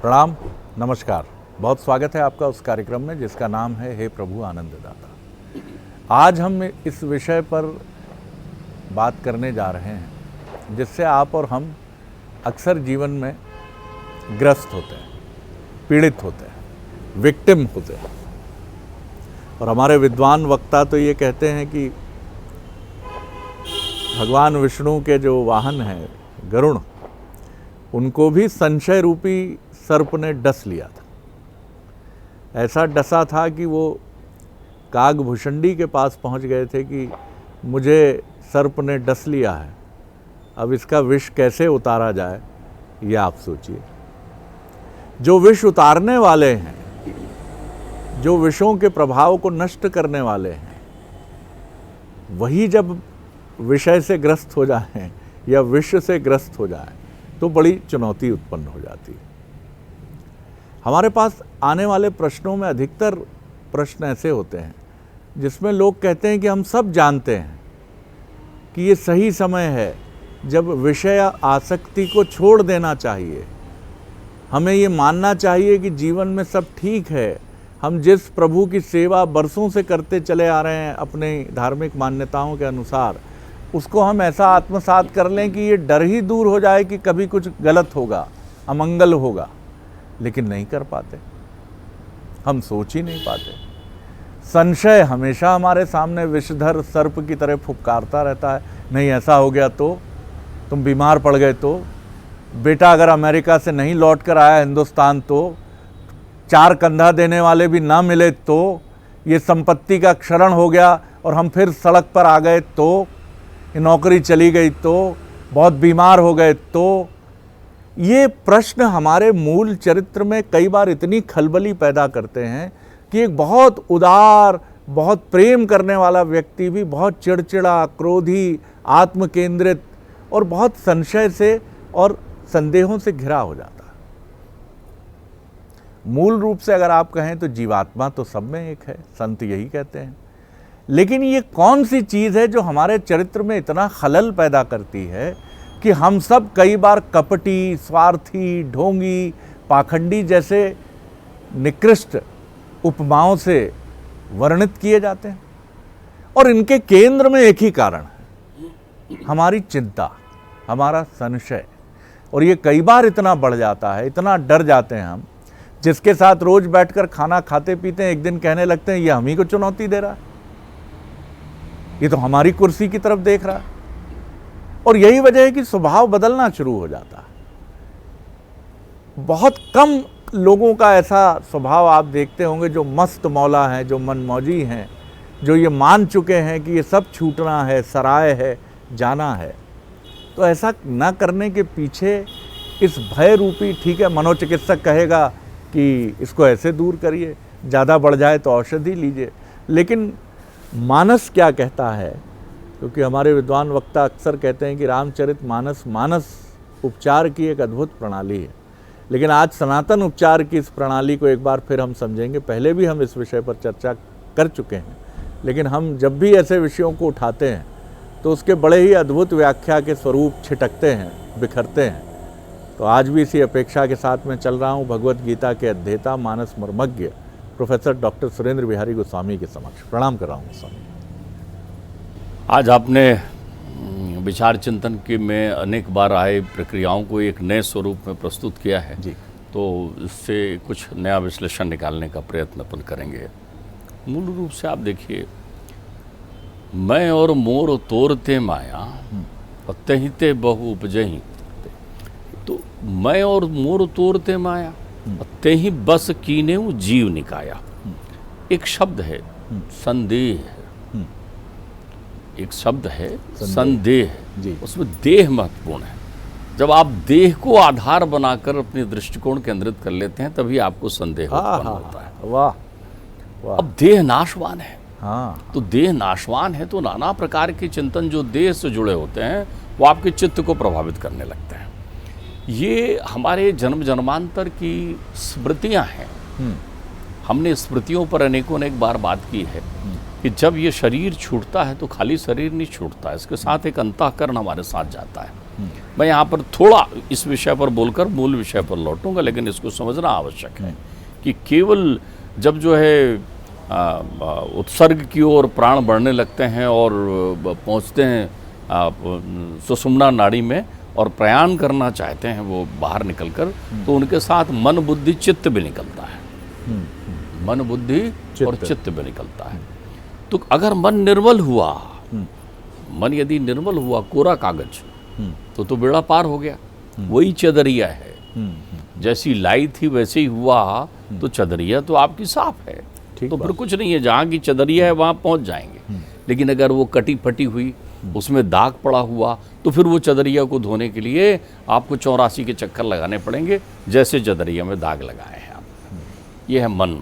प्रणाम, नमस्कार। बहुत स्वागत है आपका उस कार्यक्रम में जिसका नाम है हे प्रभु आनंददाता। आज हम इस विषय पर बात करने जा रहे हैं जिससे आप और हम अक्सर जीवन में ग्रस्त होते हैं, पीड़ित होते हैं, विक्टिम होते हैं। और हमारे विद्वान वक्ता तो ये कहते हैं कि भगवान विष्णु के जो वाहन हैं गरुड़, उनको भी संशय रूपी सर्प ने डस लिया था। ऐसा डसा था कि वो कागभूषणी के पास पहुंच गए थे कि मुझे सर्प ने डस लिया है, अब इसका विष कैसे उतारा जाए, ये आप सोचिए। जो विष उतारने वाले हैं, जो विषों के प्रभाव को नष्ट करने वाले हैं, वही जब विषय से ग्रस्त हो जाएं या विष से ग्रस्त हो जाएं तो बड़ी चुनौती उत्पन्न हो जाती है। हमारे पास आने वाले प्रश्नों में अधिकतर प्रश्न ऐसे होते हैं जिसमें लोग कहते हैं कि हम सब जानते हैं कि ये सही समय है जब विषय आसक्ति को छोड़ देना चाहिए। हमें ये मानना चाहिए कि जीवन में सब ठीक है। हम जिस प्रभु की सेवा बरसों से करते चले आ रहे हैं अपने धार्मिक मान्यताओं के अनुसार, उसको हम ऐसा आत्मसात कर लें कि ये डर ही दूर हो जाए कि कभी कुछ गलत होगा, अमंगल होगा। लेकिन नहीं कर पाते, हम सोच ही नहीं पाते। संशय हमेशा हमारे सामने विषधर सर्प की तरह फुफकारता रहता है। नहीं ऐसा हो गया तो, तुम बीमार पड़ गए तो, बेटा अगर अमेरिका से नहीं लौट कर आया हिंदुस्तान तो, 4 कंधा देने वाले भी ना मिले तो, ये संपत्ति का क्षरण हो गया और हम फिर सड़क पर आ गए तो, नौकरी चली गई तो, बहुत बीमार हो गए तो। ये प्रश्न हमारे मूल चरित्र में कई बार इतनी खलबली पैदा करते हैं कि एक बहुत उदार, बहुत प्रेम करने वाला व्यक्ति भी बहुत चिड़चिड़ा, क्रोधी, आत्मकेंद्रित और बहुत संशय से और संदेहों से घिरा हो जाता है। मूल रूप से अगर आप कहें तो जीवात्मा तो सब में एक है, संत यही कहते हैं। लेकिन ये कौन सी चीज़ है जो हमारे चरित्र में इतना खलल पैदा करती है कि हम सब कई बार कपटी, स्वार्थी, ढोंगी, पाखंडी जैसे निकृष्ट उपमाओं से वर्णित किए जाते हैं। और इनके केंद्र में एक ही कारण है, हमारी चिंता, हमारा संशय। और ये कई बार इतना बढ़ जाता है, इतना डर जाते हैं हम, जिसके साथ रोज बैठकर खाना खाते पीते हैं, एक दिन कहने लगते हैं ये हम ही को चुनौती दे रहा है, ये तो हमारी कुर्सी की तरफ देख रहा है। और यही वजह है कि स्वभाव बदलना शुरू हो जाता है। बहुत कम लोगों का ऐसा स्वभाव आप देखते होंगे जो मस्त मौला हैं, जो मनमौजी हैं, जो ये मान चुके हैं कि ये सब छूटना है, सराय है, जाना है। तो ऐसा ना करने के पीछे इस भय रूपी, ठीक है मनोचिकित्सक कहेगा कि इसको ऐसे दूर करिए, ज़्यादा बढ़ जाए तो औषधि लीजिए, लेकिन मानस क्या कहता है? क्योंकि हमारे विद्वान वक्ता अक्सर कहते हैं कि रामचरित मानस उपचार की एक अद्भुत प्रणाली है। लेकिन आज सनातन उपचार की इस प्रणाली को एक बार फिर हम समझेंगे। पहले भी हम इस विषय पर चर्चा कर चुके हैं, लेकिन हम जब भी ऐसे विषयों को उठाते हैं तो उसके बड़े ही अद्भुत व्याख्या के स्वरूप छिटकते हैं, बिखरते हैं। तो आज भी इसी अपेक्षा के साथ मैं चल रहा हूँ भगवत गीता के अध्येता, मानस मर्मज्ञ प्रोफेसर डॉक्टर सुरेंद्र बिहारी गोस्वामी के समक्ष प्रणाम कर रहा हूँ। गोस्वामी, आज आपने विचार चिंतन के में अनेक बार आए प्रक्रियाओं को एक नए स्वरूप में प्रस्तुत किया है जी। तो इससे कुछ नया विश्लेषण निकालने का प्रयत्न अपन करेंगे। मूल रूप से आप देखिए, मैं और मोर तोरते माया तहिते बहु उपजही। तो मैं और मोर तोरते माया तेहि बस कीने जीव निकाया। एक शब्द है संदेह, एक शब्द है संदेह, उसमें देह महत्वपूर्ण है। जब आप देह को आधार बनाकर अपने दृष्टिकोण केंद्रित कर लेते हैं तभी आपको संदेह उत्पन्न होता है। वाह वाह। अब देह नाशवान है, हाँ, तो देह नाशवान है तो नाना प्रकार के चिंतन जो देह से जुड़े होते हैं वो आपके चित्त को प्रभावित करने लगते हैं। ये हमारे जन्म जन्मांतर की स्मृतियां हैं। हमने स्मृतियों पर अनेकों बार बात की है कि जब ये शरीर छूटता है तो खाली शरीर नहीं छूटता, इसके साथ एक अंतःकरण हमारे साथ जाता है। मैं यहाँ पर थोड़ा इस विषय पर बोलकर मूल विषय पर लौटूंगा, लेकिन इसको समझना आवश्यक है कि केवल जब जो है उत्सर्ग की ओर प्राण बढ़ने लगते हैं और पहुँचते हैं सुषुम्ना नाड़ी में और प्रयाण करना चाहते हैं वो बाहर निकलकर, तो उनके साथ मन बुद्धि चित्त भी निकलता है। मन बुद्धि और चित्त भी निकलता है। तो अगर मन निर्मल हुआ, मन यदि निर्मल हुआ, कोरा कागज, तो बेड़ा पार हो गया। वही चदरिया है, जैसी लाई थी वैसे ही हुआ, तो चदरिया तो आपकी साफ है, तो फिर कुछ नहीं है, जहाँ की चदरिया है वहाँ पहुँच जाएंगे। लेकिन अगर वो कटी फटी हुई, उसमें दाग पड़ा हुआ, तो फिर वो चदरिया को धोने के लिए आपको 84 के चक्कर लगाने पड़ेंगे, जैसे चदरिया में दाग लगाए हैं आप। ये है मन।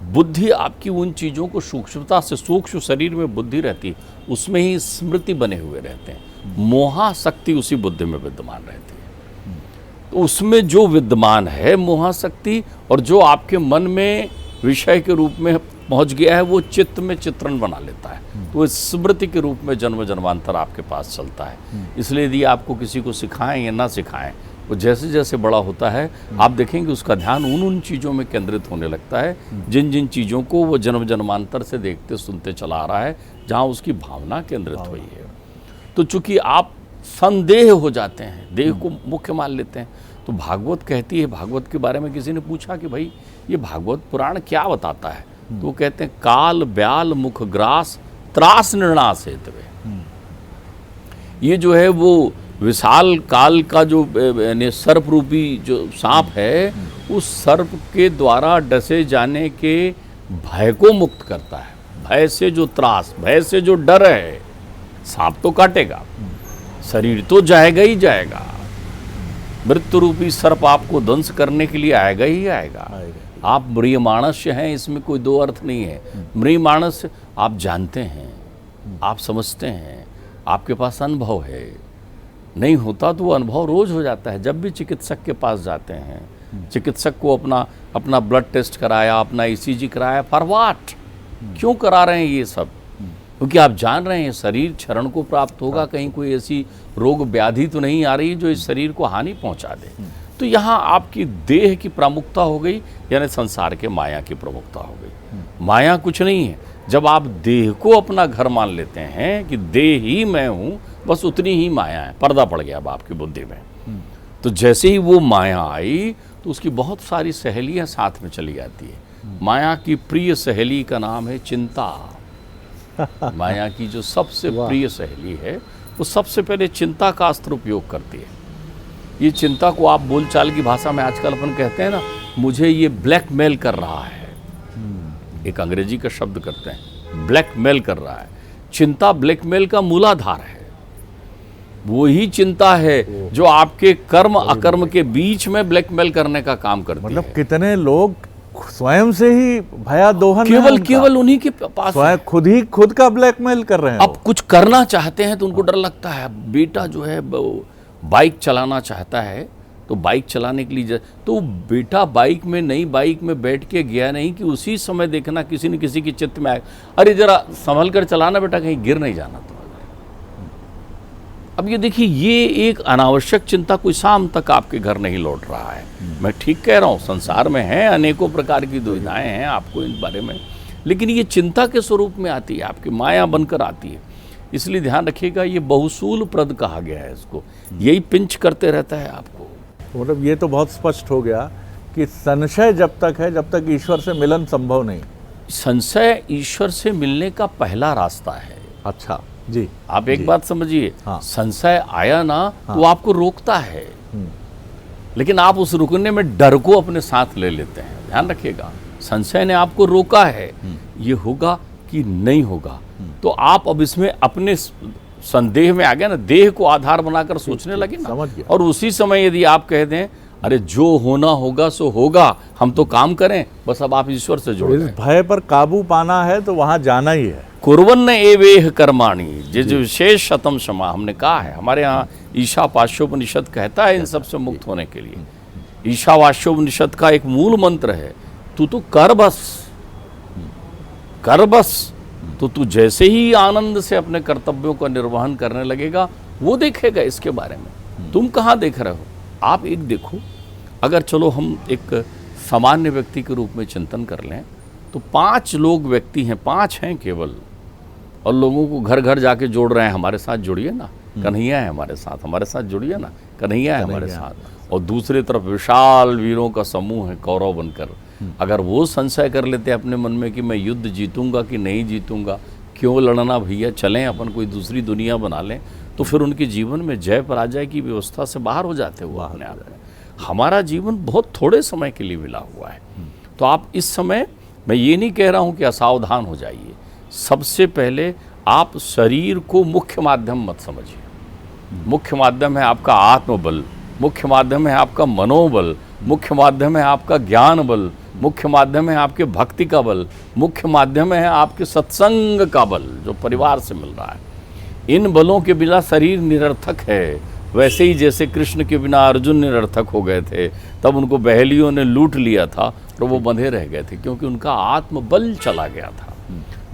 बुद्धि आपकी उन चीज़ों को सूक्ष्मता से, सूक्ष्म शरीर में बुद्धि रहती है, उसमें ही स्मृति बने हुए रहते हैं। मोहाशक्ति उसी बुद्धि में विद्यमान रहती है। तो उसमें जो विद्यमान है मोहाशक्ति, और जो आपके मन में विषय के रूप में पहुंच गया है, वो चित्त में चित्रण बना लेता है, तो इस स्मृति के रूप में जन्म जन्मांतर आपके पास चलता है। इसलिए यदि आपको किसी को सिखाएं या ना सिखाएं, वो जैसे जैसे बड़ा होता है आप देखेंगे उसका ध्यान उन चीज़ों में केंद्रित होने लगता है जिन जिन चीज़ों को वो जन्म जन्मांतर से देखते सुनते चला आ रहा है, जहाँ उसकी भावना केंद्रित हुई है। तो चूंकि आप संदेह हो जाते हैं, देह को मुख्य मान लेते हैं, तो भागवत कहती है, भागवत के बारे में किसी ने पूछा कि भाई ये भागवत पुराण क्या बताता है, तो वो कहते हैं काल ब्याल मुख ग्रास त्रास निर्णास हेतवे। ये जो है वो विशाल काल का जो सर्प रूपी जो सांप है, उस सर्प के द्वारा डसे जाने के भय को मुक्त करता है। भय से जो त्रास, भय से जो डर है, सांप तो काटेगा, शरीर तो जाएगा ही जाएगा, मृत्यु रूपी सर्प आपको ध्वंस करने के लिए आएगा ही आएगा। आप म्रियमाणस्य हैं, इसमें कोई दो अर्थ नहीं है। म्रियमाणस्य आप जानते हैं, आप समझते हैं, आपके पास अनुभव है। नहीं होता तो वो अनुभव रोज हो जाता है। जब भी चिकित्सक के पास जाते हैं, चिकित्सक को अपना ब्लड टेस्ट कराया, अपना ECG कराया, फॉर व्हाट, क्यों करा रहे हैं ये सब? क्योंकि आप जान रहे हैं शरीर क्षरण को प्राप्त होगा, कहीं कोई ऐसी रोग व्याधि तो नहीं आ रही जो इस शरीर को हानि पहुंचा दे। तो यहाँ आपकी देह की प्रमुखता हो गई, यानी संसार के माया की प्रमुखता हो गई। माया कुछ नहीं है। जब आप देह को अपना घर मान लेते हैं कि देह ही मैं हूँ, बस उतनी ही माया है, पर्दा पड़ गया अब आपकी बुद्धि में। तो जैसे ही वो माया आई तो उसकी बहुत सारी सहेलियाँ साथ में चली जाती है। माया की प्रिय सहेली का नाम है चिंता। माया की जो सबसे प्रिय सहेली है, वो सबसे पहले चिंता का अस्त्र उपयोग करती है। ये चिंता को आप बोलचाल की भाषा में आजकल अपन कहते हैं ना, मुझे ये ब्लैकमेल कर रहा है, एक अंग्रेजी का शब्द करते हैं, ब्लैकमेल कर रहा है। चिंता ब्लैकमेल का मूलाधार है। वो ही चिंता है जो आपके कर्म अकर्म के बीच में ब्लैकमेल करने का काम करती है। मतलब कितने लोग स्वयं से ही भयादोहन केवल उन्हीं के पास खुद का ब्लैकमेल कर रहे हैं। अब कुछ करना चाहते हैं तो उनको डर लगता है। बेटा जो है बाइक चलाना चाहता है, तो बाइक चलाने के लिए तो बेटा बाइक में, नई बाइक में बैठ के गया नहीं कि उसी समय देखना किसी न किसी की चित्त में आए, अरे जरा संभल कर चलाना बेटा, कहीं गिर नहीं जाना तुम्हारा। अब ये देखिए, ये एक अनावश्यक चिंता कोई शाम तक आपके घर नहीं लौट रहा है। मैं ठीक कह रहा हूँ, संसार में है अनेकों प्रकार की दुविधाएं हैं आपको इन बारे में, लेकिन ये चिंता के स्वरूप में आती है, आपकी माया बनकर आती है। इसलिए ध्यान रखिएगा, ये बहुसूल प्रद कहा गया है इसको, यही पिंच करते रहता है आपको। मतलब ये तो बहुत स्पष्ट हो गया कि संशय जब तक है, जब तक ईश्वर से मिलन संभव नहीं। संशय ईश्वर से मिलने का पहला रास्ता है। अच्छा जी, आप एक बात समझिए, हाँ। संशय आया ना, हाँ। वो आपको रोकता है, लेकिन आप उस रुकने में डर को अपने साथ ले लेते हैं। ध्यान रखिएगा, संशय ने आपको रोका है, ये होगा कि नहीं होगा, तो आप अब इसमें अपने संदेह में आ गए ना, देह को आधार बनाकर सोचने लगे ना, और उसी समय यदि आप कह दें अरे जो होना होगा सो होगा, हम तो काम करें, बस अब आप ईश्वर से जुड़ गए। भय पर काबू पाना है तो वहां जाना ही है। कुर्वन्न एवेह कर्माणि जिज विशेष शतम क्षमा, हमने कहा है, हमारे यहाँ ईशावास्योपनिषद कहता है इन सबसे मुक्त होने के लिए। ईशावास्योपनिषद का एक मूल मंत्र है, तू तो कर बस, कर बस। तो तू जैसे ही आनंद से अपने कर्तव्यों का निर्वहन करने लगेगा, वो देखेगा इसके बारे में। तुम कहाँ देख रहे हो? आप एक देखो, अगर चलो हम एक सामान्य व्यक्ति के रूप में चिंतन कर लें तो 5 लोग व्यक्ति हैं, 5 हैं केवल, और लोगों को घर घर जाके जोड़ रहे हैं, हमारे साथ जुड़िए ना, कन्हैया है हमारे साथ जुड़िए ना, कन्हैया है हमारे साथ। और दूसरी तरफ विशाल वीरों का समूह है कौरव बनकर। अगर वो संशय कर लेते अपने मन में कि मैं युद्ध जीतूंगा कि नहीं जीतूंगा, क्यों लड़ना भैया, चलें अपन कोई दूसरी दुनिया बना लें, तो फिर उनके जीवन में जय पराजय की व्यवस्था से बाहर हो जाते हुए अपने आप में। हमारा जीवन बहुत थोड़े समय के लिए मिला हुआ है। तो आप इस समय, मैं ये नहीं कह रहा हूँ कि असावधान हो जाइए, सबसे पहले आप शरीर को मुख्य माध्यम मत समझिए। मुख्य माध्यम है आपका आत्मबल, मुख्य माध्यम है आपका मनोबल, मुख्य माध्यम है आपका ज्ञान बल, मुख्य माध्यम है आपके भक्ति का बल, मुख्य माध्यम है आपके सत्संग का बल जो परिवार से मिल रहा है। इन बलों के बिना शरीर निरर्थक है। वैसे ही जैसे कृष्ण के बिना अर्जुन निरर्थक हो गए थे, तब उनको बहेलियों ने लूट लिया था और वो बंधे रह गए थे, क्योंकि उनका आत्मबल चला गया था।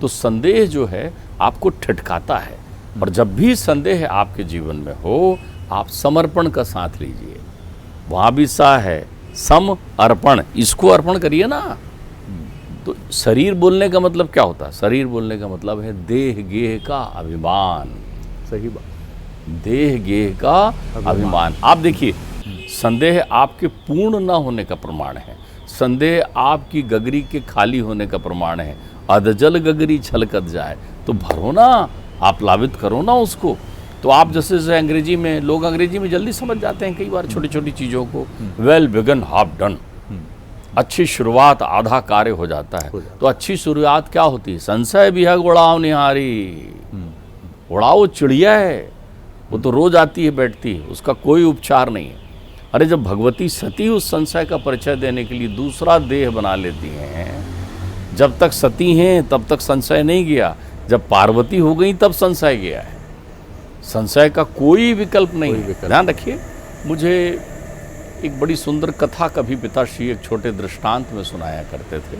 तो संदेह जो है आपको ठिठकाता है, और जब भी संदेह आपके जीवन में हो, आप समर्पण का साथ लीजिए। वहाँ भी सा है, सम अर्पण, इसको अर्पण करिए ना। तो शरीर बोलने का मतलब क्या होता है? शरीर बोलने का मतलब है देह गेह का अभिमान। सही बात, देह गेह का अभिमान। आप देखिए, संदेह आपके पूर्ण न होने का प्रमाण है, संदेह आपकी गगरी के खाली होने का प्रमाण है। अधजल गगरी छलकत जाए तो भरो ना, आप लावित करो ना उसको। तो आप जैसे अंग्रेजी में, लोग अंग्रेजी में जल्दी समझ जाते हैं कई बार छोटी छोटी चीज़ों को। वेल बिगन हाफ डन, अच्छी शुरुआत आधा कार्य हो जाता है। तो अच्छी शुरुआत क्या होती है? संशय विहग उड़ाव निहारी। उड़ाओ चिड़िया है, वो तो रोज आती है बैठती है, उसका कोई उपचार नहीं है। अरे जब भगवती सती उस संशय का परिचय देने के लिए दूसरा देह बना लेती हैं, जब तक सती हैं तब तक संशय नहीं गया, जब पार्वती हो गई तब संशय गया है। संशय का कोई विकल्प नहीं है। ध्यान रखिए, मुझे एक बड़ी सुंदर कथा कभी पिताश्री एक छोटे दृष्टांत में सुनाया करते थे।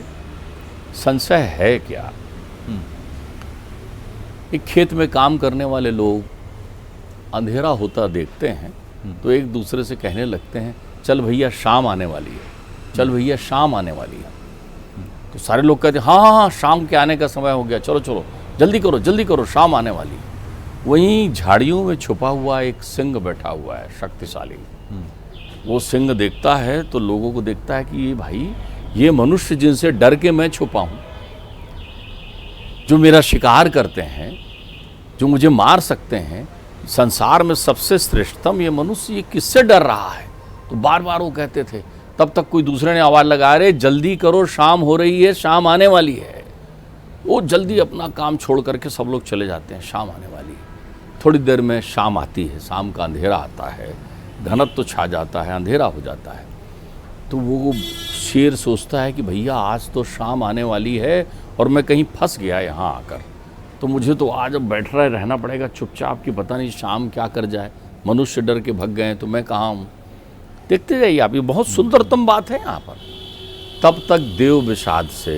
संशय है क्या? एक खेत में काम करने वाले लोग अंधेरा होता देखते हैं तो एक दूसरे से कहने लगते हैं, चल भैया शाम आने वाली है, चल भैया शाम आने वाली है। तो सारे लोग कहते हैं, हाँ हाँ हाँ, शाम के आने का समय हो गया, चलो चलो जल्दी करो, शाम आने वाली है। वहीं झाड़ियों में छुपा हुआ एक सिंह बैठा हुआ है, शक्तिशाली। वो सिंह देखता है तो लोगों को देखता है कि ये भाई, ये मनुष्य जिनसे डर के मैं छुपा हूँ, जो मेरा शिकार करते हैं, जो मुझे मार सकते हैं, संसार में सबसे श्रेष्ठतम ये मनुष्य, ये किससे डर रहा है? तो बार बार वो कहते थे। तब तक कोई दूसरे ने आवाज़ लगा, रहे जल्दी करो, शाम हो रही है, शाम आने वाली है। वो जल्दी अपना काम छोड़ करके सब लोग चले जाते हैं, शाम आने वाली है। थोड़ी देर में शाम आती है, शाम का अंधेरा आता है, घनत्व छा जाता है, अंधेरा हो जाता है। तो वो शेर सोचता है कि भैया आज तो शाम आने वाली है और मैं कहीं फंस गया यहाँ आकर, तो मुझे तो आज अब बैठ रहा रहना पड़ेगा चुपचाप, कि पता नहीं शाम क्या कर जाए। मनुष्य डर के भग गए तो मैं कहाँ हूँ। देखते जाइए आप, ये बहुत सुंदरतम बात है यहाँ पर। तब तक देव विषाद से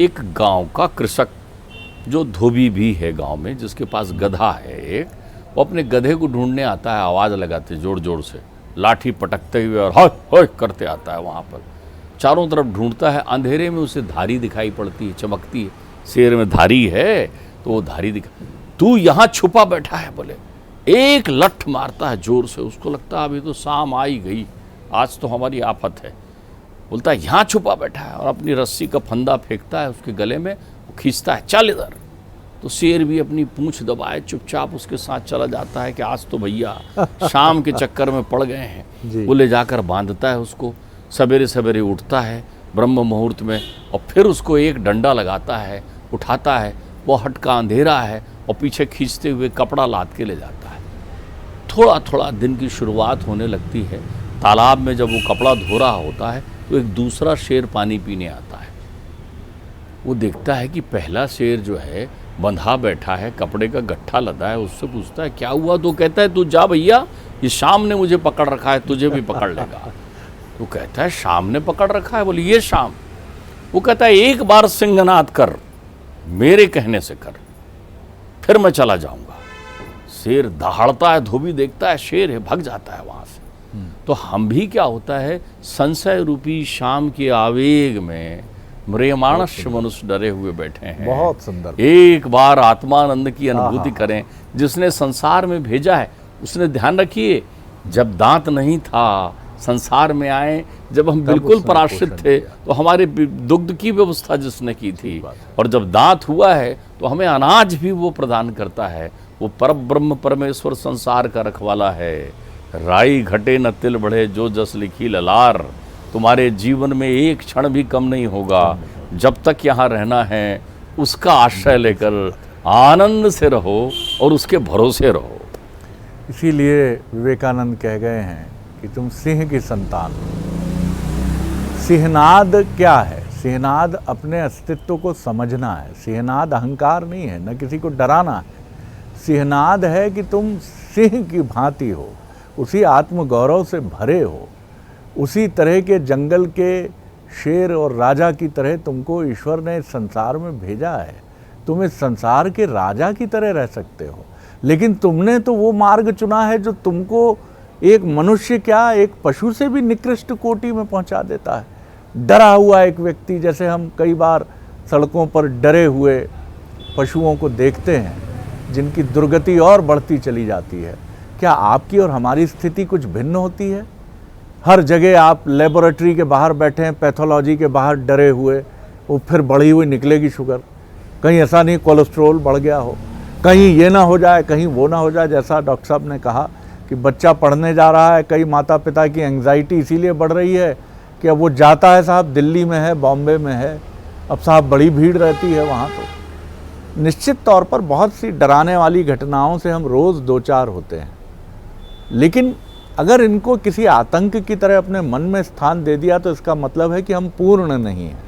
एक गांव का कृषक, जो धोबी भी है गांव में, जिसके पास गधा है एक, वो अपने गधे को ढूंढने आता है, आवाज़ लगाते जोर जोर से, लाठी पटकते हुए और हाय हाय करते आता है वहाँ पर। चारों तरफ ढूंढता है, अंधेरे में उसे धारी दिखाई पड़ती है, चमकती है। शेर में धारी है तो वो धारी दिखा, तू यहाँ छुपा बैठा है बोले। एक लठ मारता है जोर से, उसको लगता है अभी तो शाम आ ही गई, आज तो हमारी आफत है। बोलता है यहाँ छुपा बैठा है, और अपनी रस्सी का फंदा फेंकता है उसके गले में, वो खींचता है, चल इधर। तो शेर भी अपनी पूंछ दबाए चुपचाप उसके साथ चला जाता है कि आज तो भैया शाम के चक्कर में पड़ गए हैं। वो ले जाकर बांधता है उसको, सवेरे सवेरे उठता है ब्रह्म मुहूर्त में, और फिर उसको एक डंडा लगाता है, उठाता है, वो हटका अंधेरा है, और पीछे खींचते हुए कपड़ा लाद के ले जाता है। थोड़ा थोड़ा दिन की शुरुआत होने लगती है। तालाब में जब वो कपड़ा धो रहा होता है तो एक दूसरा शेर पानी पीने आता है। वो देखता है कि पहला शेर जो है बंधा बैठा है, कपड़े का गट्ठा लदा है। उससे पूछता है क्या हुआ? तो कहता है तू जा भैया, ये शाम ने मुझे पकड़ रखा है, तुझे भी पकड़ लेगा। तो कहता है शाम ने पकड़ रखा है? बोले ये शाम। वो कहता है एक बार सिंहनाद कर, मेरे कहने से कर, फिर मैं चला जाऊंगा। शेर दहाड़ता है, धोबी देखता है शेर है, भाग जाता है वहाँ से। तो हम भी क्या होता है, संशय रूपी शाम के आवेग में म्रियमाणस मनुष्य डरे हुए बैठे हैं। बहुत सुंदर। एक बार आत्मानंद की अनुभूति करें। जिसने संसार में भेजा है उसने, ध्यान रखिए, जब दांत नहीं था संसार में आए, जब हम बिल्कुल पराश्रित थे तो हमारे दुग्ध की व्यवस्था जिसने की थी, और जब दांत हुआ है तो हमें अनाज भी वो प्रदान करता है। वो परब्रह्म परमेश्वर संसार का रखवाला है। राई घटे न तिल बढ़े जो जस लिखी ललार। तुम्हारे जीवन में एक क्षण भी कम नहीं होगा। जब तक यहाँ रहना है उसका आश्रय लेकर आनंद से रहो और उसके भरोसे रहो। इसीलिए विवेकानंद कह गए हैं कि तुम सिंह की संतान हो। सिंहनाद क्या है? सिंहनाद अपने अस्तित्व को समझना है। सिंहनाद अहंकार नहीं है, न किसी को डराना है। सिंहनाद है कि तुम सिंह की भांति हो, उसी आत्मगौरव से भरे हो, उसी तरह के जंगल के शेर और राजा की तरह तुमको ईश्वर ने इस संसार में भेजा है। तुम इस संसार के राजा की तरह रह सकते हो, लेकिन तुमने तो वो मार्ग चुना है जो तुमको एक मनुष्य क्या, एक पशु से भी निकृष्ट कोटि में पहुंचा देता है। डरा हुआ एक व्यक्ति, जैसे हम कई बार सड़कों पर डरे हुए पशुओं को देखते हैं जिनकी दुर्गति और बढ़ती चली जाती है। क्या आपकी और हमारी स्थिति कुछ भिन्न होती है? हर जगह आप लेबोरेटरी के बाहर बैठे हैं, पैथोलॉजी के बाहर डरे हुए, वो फिर बढ़ी हुई निकलेगी शुगर। कहीं ऐसा नहीं कोलेस्ट्रोल बढ़ गया हो, कहीं ये ना हो जाए, कहीं वो ना हो जाए। जैसा डॉक्टर साहब ने कहा कि बच्चा पढ़ने जा रहा है, कई माता पिता की एंग्जाइटी इसीलिए बढ़ रही है कि अब वो जाता है, साहब दिल्ली में है, बॉम्बे में है, अब साहब बड़ी भीड़ रहती है वहाँ। तो निश्चित तौर पर बहुत सी डराने वाली घटनाओं से हम रोज़ दो चार होते हैं, लेकिन अगर इनको किसी आतंक की तरह अपने मन में स्थान दे दिया तो इसका मतलब है कि हम पूर्ण नहीं हैं।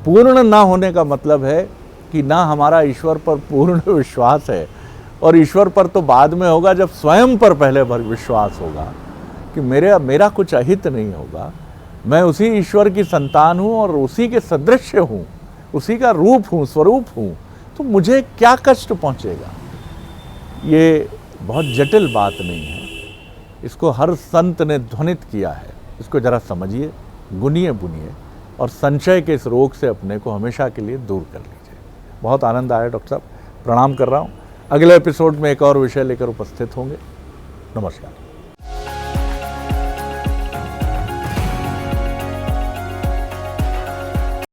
पूर्ण ना होने का मतलब है कि ना हमारा ईश्वर पर पूर्ण विश्वास है, और ईश्वर पर तो बाद में होगा जब स्वयं पर पहले भर विश्वास होगा कि मेरा कुछ अहित नहीं होगा, मैं उसी ईश्वर की संतान हूँ और उसी के सदृश्य हूँ, उसी का रूप हूँ, स्वरूप हूँ, तो मुझे क्या कष्ट पहुँचेगा। ये बहुत जटिल बात नहीं है, इसको हर संत ने ध्वनित किया है। इसको जरा समझिए, गुनिए बुनिए, और संशय के इस रोग से अपने को हमेशा के लिए दूर कर लीजिए। बहुत आनंद आया डॉक्टर साहब, प्रणाम कर रहा हूँ। अगले एपिसोड में एक और विषय लेकर उपस्थित होंगे। नमस्कार।